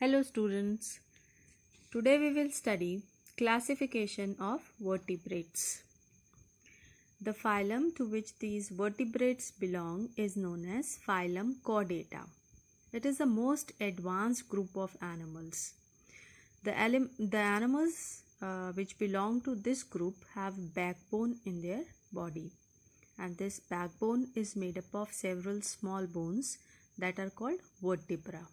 Hello students, today we will study classification of vertebrates. The phylum to which these vertebrates belong is known as phylum Chordata. It is the most advanced group of animals. The animals which belong to this group have backbone in their body, and this backbone is made up of several small bones that are called vertebra.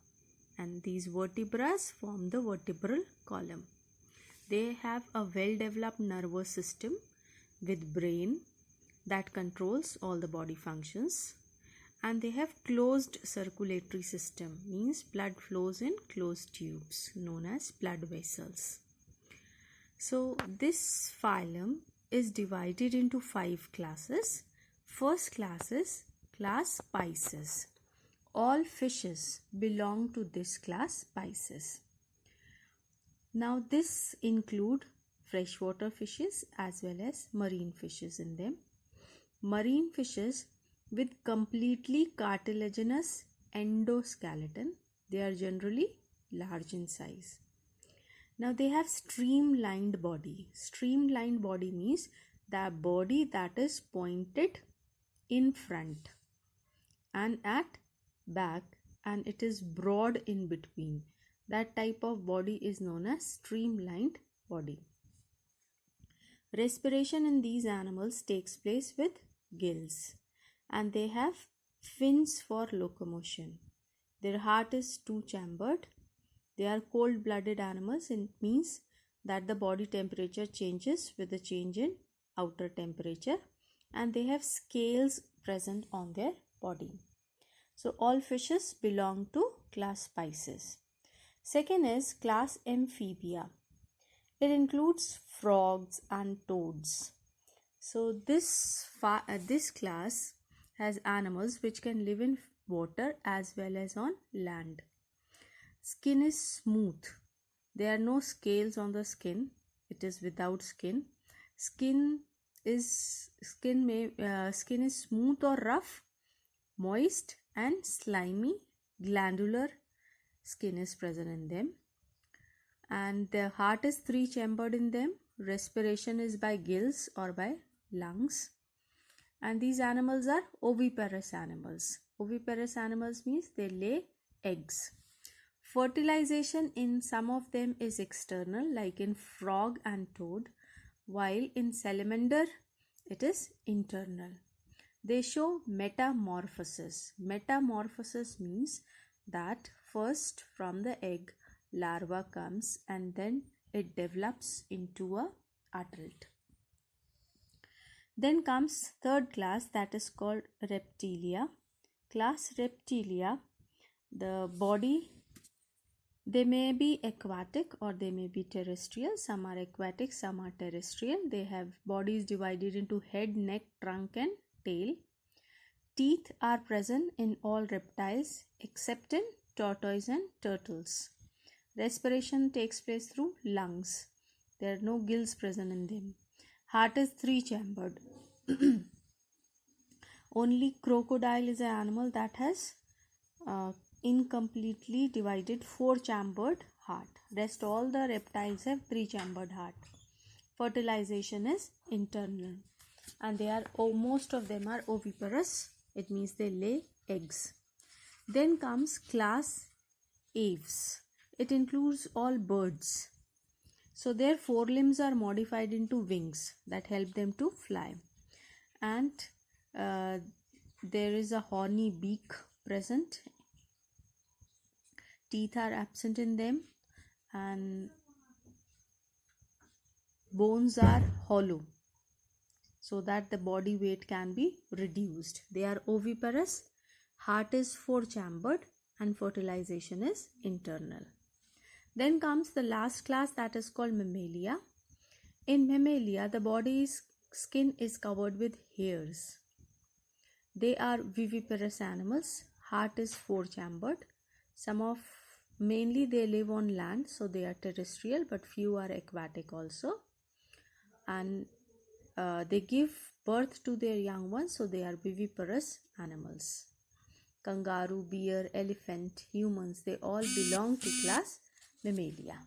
And these vertebrae form the vertebral column. They have a well-developed nervous system with brain that controls all the body functions, and they have closed circulatory system, means blood flows in closed tubes known as blood vessels. So this phylum is divided into 5 classes. First class is class Pisces. All fishes belong to this class Pisces. Now this include freshwater fishes as well as marine fishes in them. Marine fishes with completely cartilaginous endoskeleton, they are generally large in size. Now they have streamlined body. Streamlined body means the body that is pointed in front and at back, and it is broad in between. That type of body is known as streamlined body. Respiration in these animals takes place with gills, and they have fins for locomotion. Their heart is two-chambered. They are cold-blooded animals. It means that the body temperature changes with the change in outer temperature, and they have scales present on their body. So all fishes belong to class Pisces. Second is class Amphibia. It includes frogs and toads. So this class has animals which can live in water as well as on land. Skin is smooth. There are no scales on the skin. It is without skin. Skin is smooth or rough, moist and slimy. Glandular skin is present in them, and the heart is three-chambered in them. Respiration is by gills or by lungs, and these animals are oviparous animals. Oviparous animals means they lay eggs. Fertilization in some of them is external, like in frog and toad, while in salamander it is internal. They show metamorphosis. Metamorphosis means that first from the egg larva comes and then it develops into a adult. Then comes third class, that is called Reptilia. Class Reptilia, the body, they may be aquatic or they may be terrestrial. Some are aquatic, some are terrestrial. They have bodies divided into head, neck, trunk and tail. Teeth are present in all reptiles except in tortoise and turtles. Respiration takes place through lungs. There are no gills present in them. Heart is three-chambered. Only crocodile is an animal that has incompletely divided four-chambered heart. Rest all the reptiles have three-chambered heart. Fertilization is internal, and most of them are oviparous. It means they lay eggs. Then comes class Aves. It includes all birds. So their forelimbs are modified into wings that help them to fly, and there is a horny beak present. Teeth are absent in them, and bones are hollow so that the body weight can be reduced. They are oviparous, heart is four-chambered, and fertilization is internal. Then comes the last class, that is called Mammalia. In Mammalia, the body's skin is covered with hairs. They are viviparous animals. Heart is four-chambered. Mainly they live on land, so they are terrestrial, but few are aquatic also. And they give birth to their young ones, so they are viviparous animals. kangaroo, bear, elephant, humans, they all belong to class Mammalia.